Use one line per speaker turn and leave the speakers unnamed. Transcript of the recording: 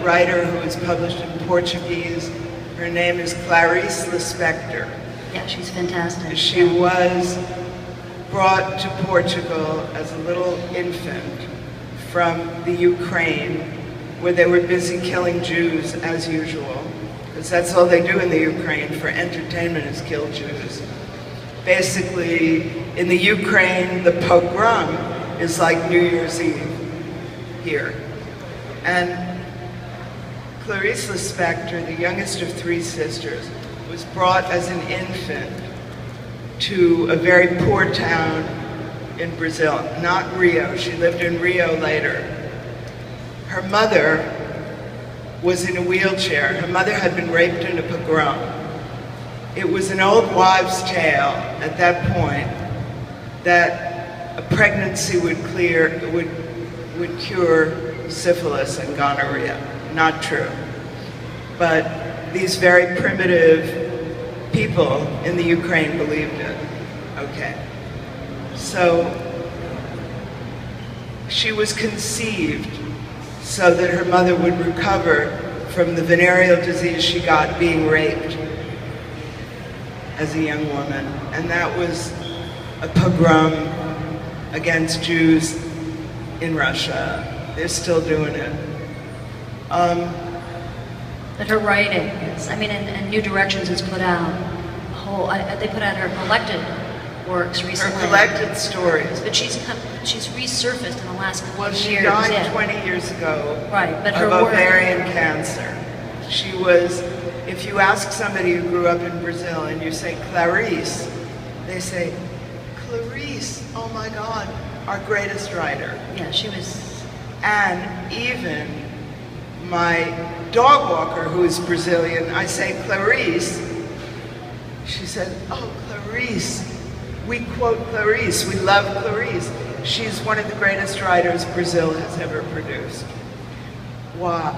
writer who is published in Portuguese. Her name is Clarice Lispector.
Yeah, she's fantastic.
She was brought to Portugal as a little infant from the Ukraine, where they were busy killing Jews as usual, because that's all they do in the Ukraine for entertainment is kill Jews. Basically, in the Ukraine, the pogrom is like New Year's Eve here. And Clarice Lispector, the youngest of three sisters, was brought as an infant to a very poor town in Brazil, not Rio. She lived in Rio later. Her mother was in a wheelchair. Her mother had been raped in a pogrom. It was an old wives' tale at that point that a pregnancy would cure syphilis and gonorrhea. Not true. But these very primitive people in the Ukraine believed it. Okay. So she was conceived so that her mother would recover from the venereal disease she got being raped as a young woman. And that was a pogrom against Jews in Russia. They're still doing it.
But her writing is, I mean, and New Directions has put out a whole, they put out her collected works recently.
Her collected stories.
But she's resurfaced in the last couple of years.
Well, she died 20 years ago
right, but her
of ovarian cancer. She was, if you ask somebody who grew up in Brazil and you say Clarice, they say, Clarice, oh my God, our greatest writer.
Yeah, she was.
And even my dog walker, who is Brazilian, I say Clarice. She said, oh, Clarice. We quote Clarice. We love Clarice. She's one of the greatest writers Brazil has ever produced. Why?